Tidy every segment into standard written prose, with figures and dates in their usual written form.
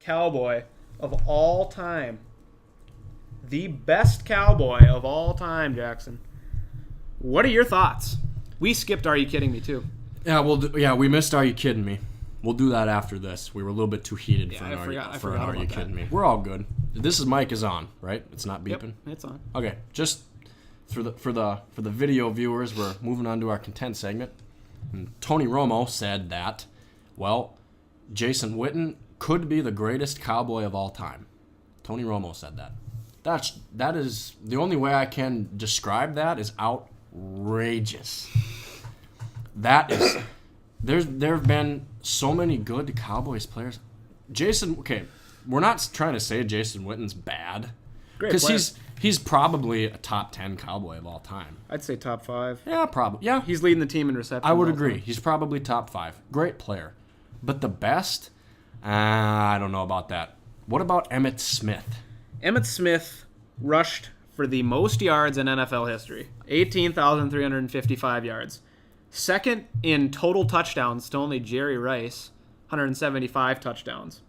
cowboy of all time. The best cowboy of all time, Jackson. What are your thoughts? We skipped Are You Kidding Me, too. Yeah, we missed Are You Kidding Me? We'll do that after this. We were a little bit too heated for an Are You Kidding Me? We're all good. This mic is on, right? It's not beeping? Yep, it's on. Okay, just for the video viewers, we're moving on to our Contend segment. And Tony Romo said that, well, Jason Witten could be the greatest cowboy of all time. Tony Romo said that. That is the only way I can describe that is outrageous. That is there have been so many good Cowboys players. We're not trying to say Jason Witten's bad because he's probably a top 10 Cowboy of all time. I'd say top 5. Yeah, probably. Yeah, he's leading the team in receptions. I would agree. He's probably top 5. Great player, but the best, I don't know about that. What about Emmitt Smith? Emmitt Smith rushed for the most yards in NFL history, 18,355 yards. Second in total touchdowns to only Jerry Rice, 175 touchdowns.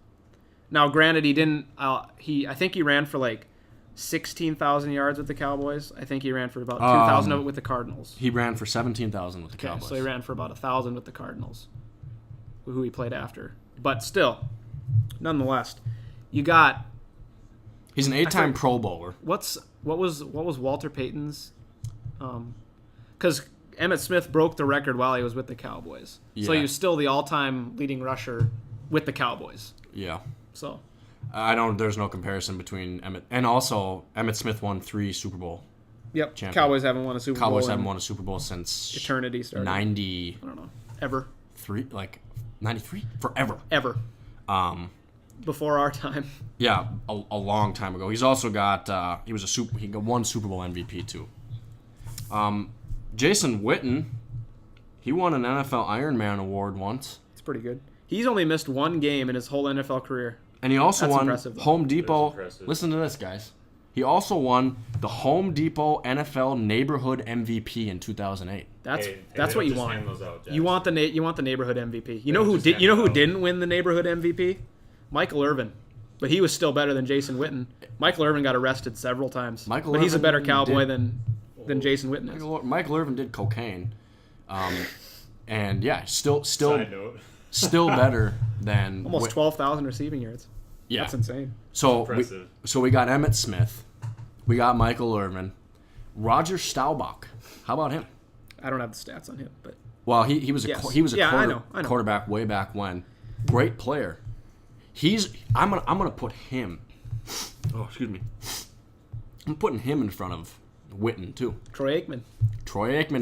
Now, granted, he didn't. I think he ran for like 16,000 yards with the Cowboys. I think he ran for about 2,000 of it with the Cardinals. He ran for 17,000 with the Cowboys. So he ran for about 1,000 with the Cardinals, who he played after. But still, nonetheless, you got. He's an 8-time Pro Bowler. What was Walter Payton's? Because Emmitt Smith broke the record while he was with the Cowboys. Yeah. So he was still the all-time leading rusher with the Cowboys. Yeah. So there's no comparison between Emmitt. And also, Emmitt Smith won 3 Super Bowl. Yep. Cowboys haven't won a Super Bowl. Cowboys haven't won a Super Bowl since eternity started. 90. I don't know. Ever. 93? Forever. Ever. Before our time. Yeah, a long time ago. He's also got he got 1 Super Bowl MVP too. Jason Witten, he won an NFL Iron Man award once. It's pretty good. He's only missed 1 game in his whole NFL career. And he also won Home Depot. Listen to this, guys. He also won the Home Depot NFL Neighborhood MVP in 2008. That's what you want. You want the neighborhood MVP. You know who didn't win the neighborhood MVP? Michael Irvin. But he was still better than Jason Witten. Michael Irvin got arrested several times. But he's a better cowboy than Jason Witten is. Michael Irvin did cocaine. And yeah, still better than almost 12,000 receiving yards. Yeah. That's insane. So we got Emmitt Smith. We got Michael Irvin. Roger Staubach. How about him? I don't have the stats on him, but he was a quarterback way back when. Great player. I'm gonna put him. Oh, excuse me. I'm putting him in front of Witten too. Troy Aikman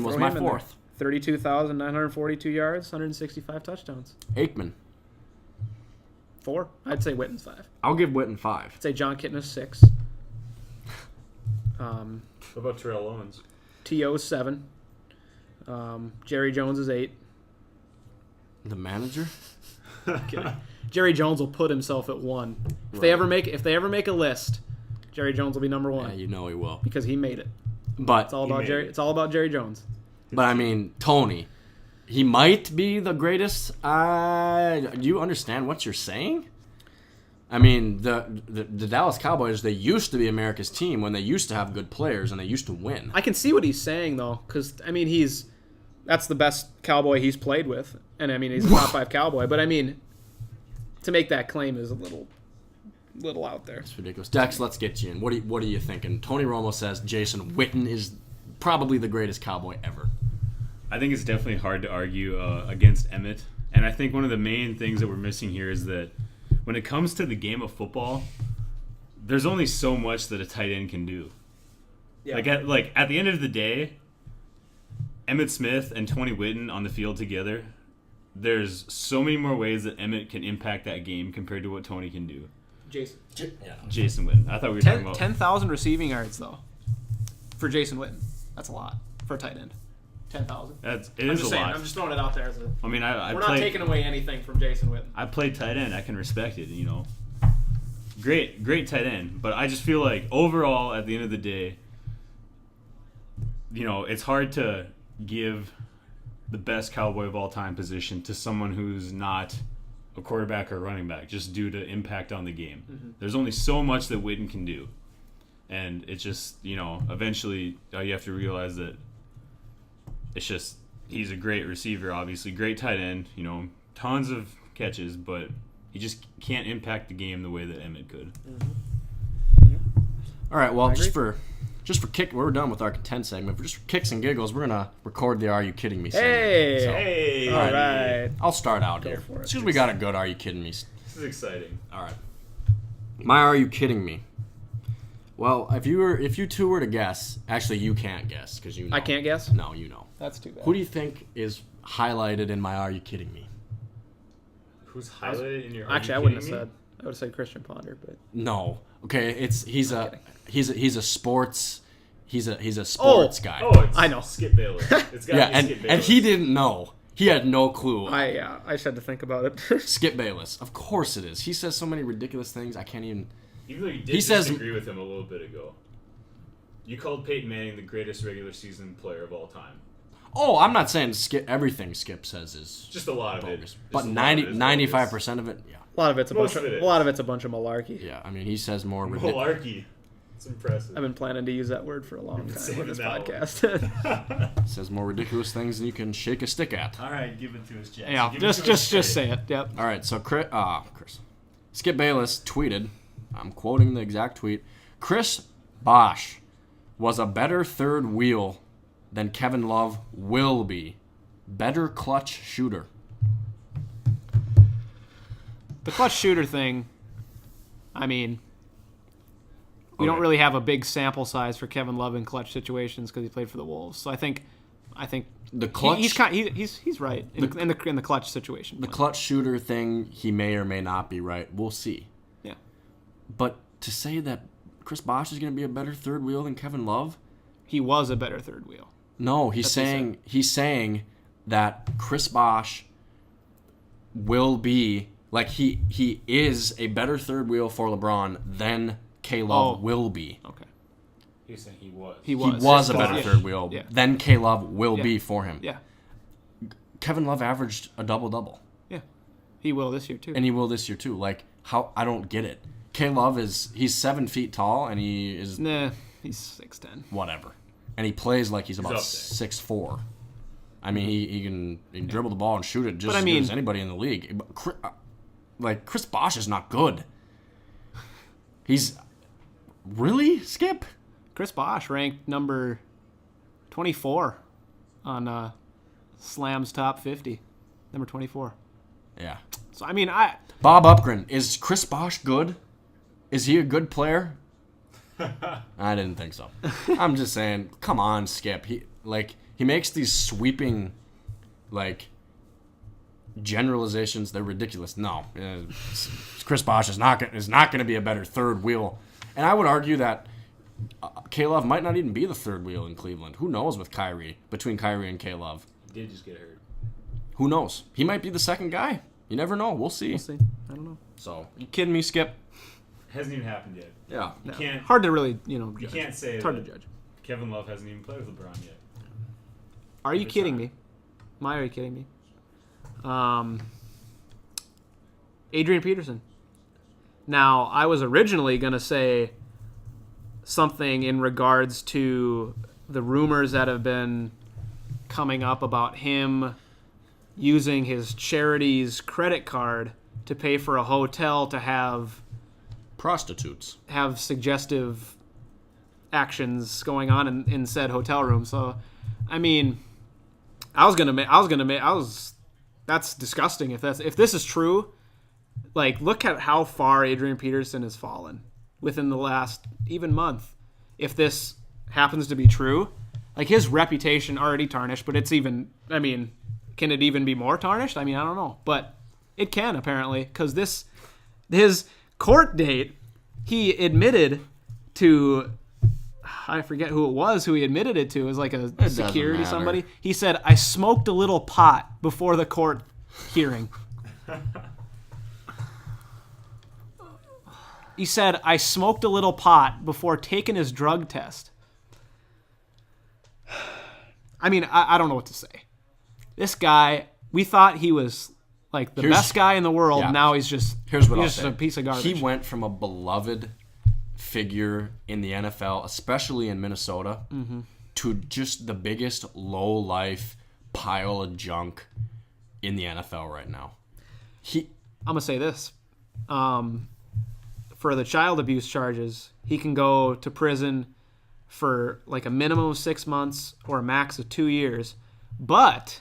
was my 4th. 32,942 yards, 165 touchdowns. Aikman. 4. I'd say Witten's 5. I'll give Witten 5. I'd say John Kitna's 6. What about Terrell Owens? T.O.'s 7. Jerry Jones is 8. The manager? Kidding. Jerry Jones will put himself at 1. If they ever make a list, Jerry Jones will be number 1. Yeah, you know he will because he made it. But it's all about Jerry Jones. But I mean, Tony, he might be the greatest. Do you understand what you're saying? I mean, the Dallas Cowboys, they used to be America's team when they used to have good players and they used to win. I can see what he's saying though, because I mean that's the best Cowboy he's played with, and I mean he's a top 5 Cowboy. But I mean, to make that claim is a little out there. It's ridiculous. Dex, let's get you in. What are you thinking? Tony Romo says Jason Witten is probably the greatest Cowboy ever. I think it's definitely hard to argue against Emmitt, and I think one of the main things that we're missing here is that when it comes to the game of football, there's only so much that a tight end can do. Yeah. At the end of the day, Emmitt Smith and Tony Witten on the field together, there's so many more ways that Emmitt can impact that game compared to what Tony can do. Jason Witten. I thought we were talking about 10,000 receiving yards though for Jason Witten. That's a lot for a tight end. 10,000. It is a lot. I'm just throwing it out there. We're not taking away anything from Jason Witten. I played tight end. I can respect it. Great tight end. But I just feel like overall, at the end of the day, it's hard to give the best Cowboy of all time position to someone who's not a quarterback or a running back just due to impact on the game. Mm-hmm. There's only so much that Witten can do. And it's just, eventually you have to realize that it's just he's a great receiver, obviously. Great tight end, tons of catches, but he just can't impact the game the way that Emmett could. Mm-hmm. All right, well, just for kick, we're done with our Contend segment. For just for kicks and giggles, we're going to record the Are You Kidding Me segment. Hey! All right. I'll start out here. As soon as we got a good Are You Kidding Me. This is exciting. All right. My Are You Kidding Me? Well, if you two were to guess, actually you can't guess because you know. I can't guess? No, you know. That's too bad. Who do you think is highlighted in my Are You Kidding Me? Who's highlighted in your Actually, I wouldn't have said. I would have said Christian Ponder, but no. Okay, he's a sports guy. Oh, I know. Skip Bayless. It's got to be Skip Bayless. And he didn't know. He had no clue. I just had to think about it. Skip Bayless. Of course it is. He says so many ridiculous things. I can't even. Even though you did disagree with him a little bit ago. You called Peyton Manning the greatest regular season player of all time. Oh, I'm not saying everything Skip says is just a lot of bogus. it. But 95% of it, yeah. A lot of it's a bunch of malarkey. Yeah, I mean, he says more malarkey. It's impressive. I've been planning to use that word for a long time on this podcast. Says more ridiculous things than you can shake a stick at. All right, give it to us, Jack. Yeah, just say it. Yep. All right, so Chris. Skip Bayless tweeted, I'm quoting the exact tweet, Chris Bosh was a better third wheel than Kevin Love will be. Better clutch shooter. The clutch shooter thing, I mean, we don't really have a big sample size for Kevin Love in clutch situations because he played for the Wolves. So I think the clutch. He's right in the clutch situation. The clutch shooter thing, he may or may not be right. We'll see. Yeah. But to say that Chris Bosh is going to be a better third wheel than Kevin Love, he was a better third wheel. No, he's saying that Chris Bosh will be like he is a better third wheel for LeBron than K-Love will be. Okay. He's saying he was. He was a better third wheel than K-Love will be for him. Yeah. Kevin Love averaged a double-double. Yeah. He will this year too. And he will this year too. Like, how I don't get it. K-Love he's 7 feet tall and he is he's 6'10". Whatever. And he plays like he's about 6'4". I mean, he can dribble the ball and shoot it just as good as anybody in the league. Like, Chris Bosh is not good. He's... Really, Skip? Chris Bosh ranked number 24 on Slam's top 50. Number 24. Yeah. So, I mean, Bob Upgren, is Chris Bosh good? Is he a good player? I didn't think so. I'm just saying, come on, Skip. He makes these sweeping, generalizations. They're ridiculous. No, Chris Bosh is not going to be a better third wheel. And I would argue that K-Love might not even be the third wheel in Cleveland. Who knows with Kyrie, between Kyrie and K-Love? He did just get hurt. Who knows? He might be the second guy. You never know. We'll see. I don't know. So, you kidding me, Skip? Hasn't even happened yet. Yeah. You can't. Hard to really, judge. You can't say it's hard to judge. Kevin Love hasn't even played with LeBron yet. Are you kidding me? Are you kidding me? Adrian Peterson. Now, I was originally going to say something in regards to the rumors that have been coming up about him using his charity's credit card to pay for a hotel to have prostitutes, have suggestive actions going on in said hotel room. So, I mean, that's disgusting if this is true. Like, look at how far Adrian Peterson has fallen within the last even month. If this happens to be true, like, his reputation already tarnished, but it's even, I mean, can it even be more tarnished? I mean, I don't know, but it can apparently, because his court date, he admitted to, I forget who it was who he admitted it to. It was like a security somebody. He said, I smoked a little pot before the court hearing. He said, I smoked a little pot before taking his drug test. I mean, I don't know what to say. This guy, we thought he was Like the best guy in the world. Yeah. Now he's just a piece of garbage. He went from a beloved figure in the NFL, especially in Minnesota, to just the biggest low life pile of junk in the NFL right now. I'm gonna say this: for the child abuse charges, he can go to prison for like a minimum of 6 months or a max of 2 years, but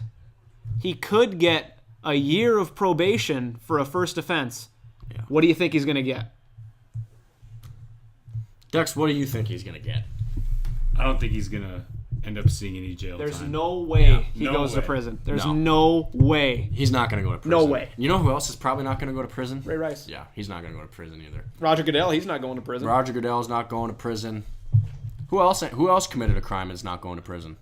he could get a year of probation for a first offense. Yeah. What do you think he's gonna get? Dex, what do you think he's gonna get? I don't think he's gonna end up seeing any jail There's time. no way he no goes to way. prison. There's no way. He's not going to go to prison. No way. You know who else is probably not going to go to prison? Ray Rice. Yeah, he's not going to go to prison either. Roger Goodell, he's not going to prison. Roger Goodell's not going to prison. Who else committed a crime and is not going to prison?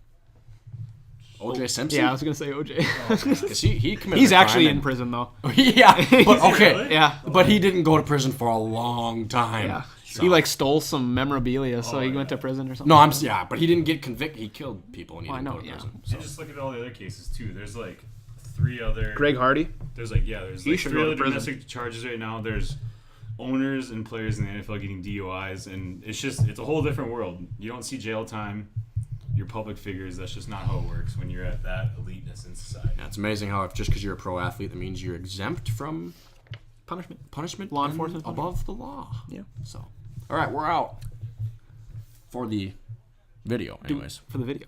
O.J. Simpson? Yeah, I was going to say OJ. 'Cause he committed He's a crime actually in and- prison, though. Yeah, but okay. Really? Yeah. But he didn't go to prison for a long time. Yeah. So- He, stole some memorabilia, so he yeah. went to prison or something. No, but he didn't get convicted. He killed people and he Well, I didn't know, go to yeah. prison. And just look at all the other cases too. There's 3 other. Greg Hardy? There's He should 3 go to other prison. domestic charges right now. There's owners and players in the NFL getting DUIs, and it's a whole different world. You don't see jail time. You're public figures. That's just not how it works when you're at that eliteness in society. Yeah, it's amazing how just because you're a pro athlete, that means you're exempt from Punishment. law and enforcement above the law. Yeah. So, all right, we're out for the video, anyways. For the video.